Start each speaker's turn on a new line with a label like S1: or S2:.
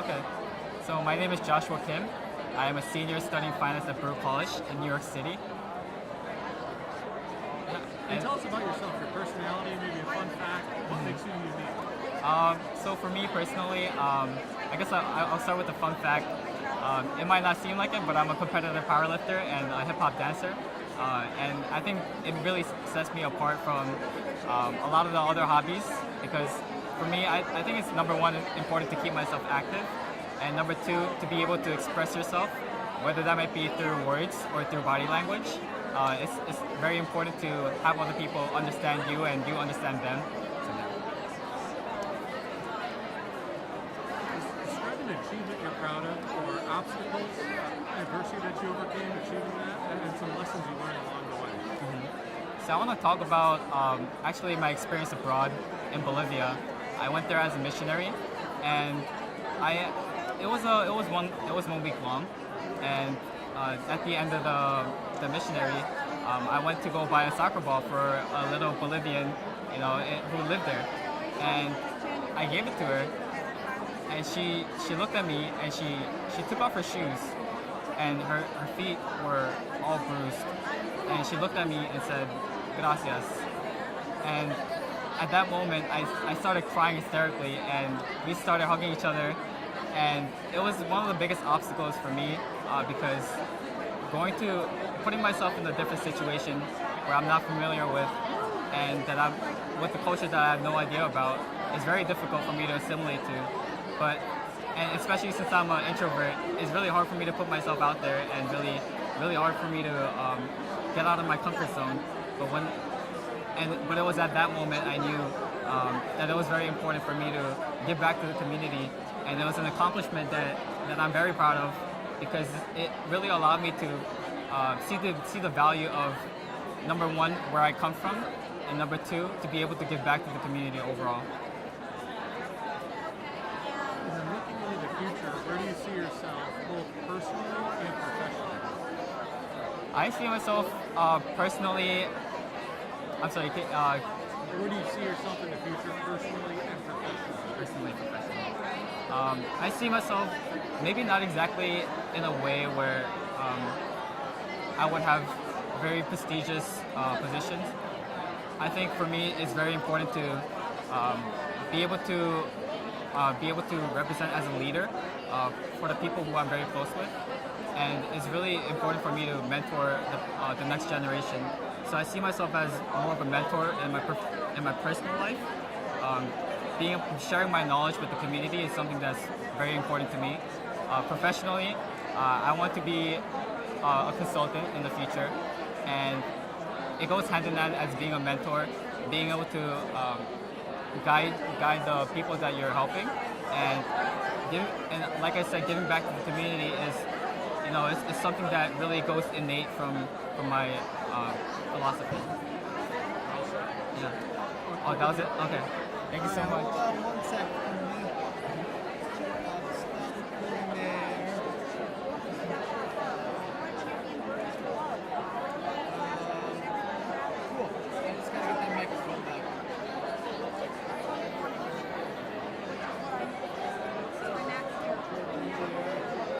S1: Okay. So my name is Joshua Kim. I am a senior studying finance at Brewer College in New York City.
S2: And tell us about yourself, your personality, maybe a fun fact. What makes you unique?
S1: So for me personally, I guess I'll start with the fun fact. It might not seem like it, but I'm a competitive powerlifter and a hip hop dancer. And I think it really sets me apart from a lot of the other hobbies because for me, I think it's number one, important to keep myself active, and number two, to be able to express yourself, whether that might be through words or through body language. It's very important to have other people understand you and you understand them.
S2: Describe an achievement you're proud of, or obstacles, adversity that you overcame, achieving that, and some lessons you learned along the way.
S1: So I want to talk about actually my experience abroad in Bolivia. I went there as a missionary, and it was 1 week long, and at the end of the missionary, I went to go buy a soccer ball for a little Bolivian, who lived there, and I gave it to her, and she looked at me and she took off her shoes, and her feet were all bruised, and she looked at me and said, "Gracias," and at that moment, I started crying hysterically, and we started hugging each other, and it was one of the biggest obstacles for me because putting myself in a different situation where I'm not familiar with, and that I'm with the culture that I have no idea about, is very difficult for me to assimilate to. And especially since I'm an introvert, it's really hard for me to put myself out there, and really hard for me to get out of my comfort zone. But it was at that moment I knew that it was very important for me to give back to the community, and it was an accomplishment that I'm very proud of because it really allowed me to see the value of, number one, where I come from, and number two, to be able to give back to the community overall.
S2: And then looking into the future, where do you see yourself, both personally and professionally?
S1: I see myself personally. I'm sorry.
S2: Where do you see yourself in the future, personally and professionally?
S1: Personally, professionally. I see myself maybe not exactly in a way where I would have very prestigious positions. I think for me, it's very important to be able to represent as a leader for the people who I'm very close with, and it's really important for me to mentor the next generation. So I see myself as more of a mentor in my personal life. Sharing my knowledge with the community is something that's very important to me. Professionally, I want to be a consultant in the future, and it goes hand in hand as being a mentor, being able to guide the people that you're helping, and like I said, giving back to the community is, it's something that really goes innate from my philosophy. Yeah. Oh, that was it? Okay. Thank you so much.
S3: 1 second.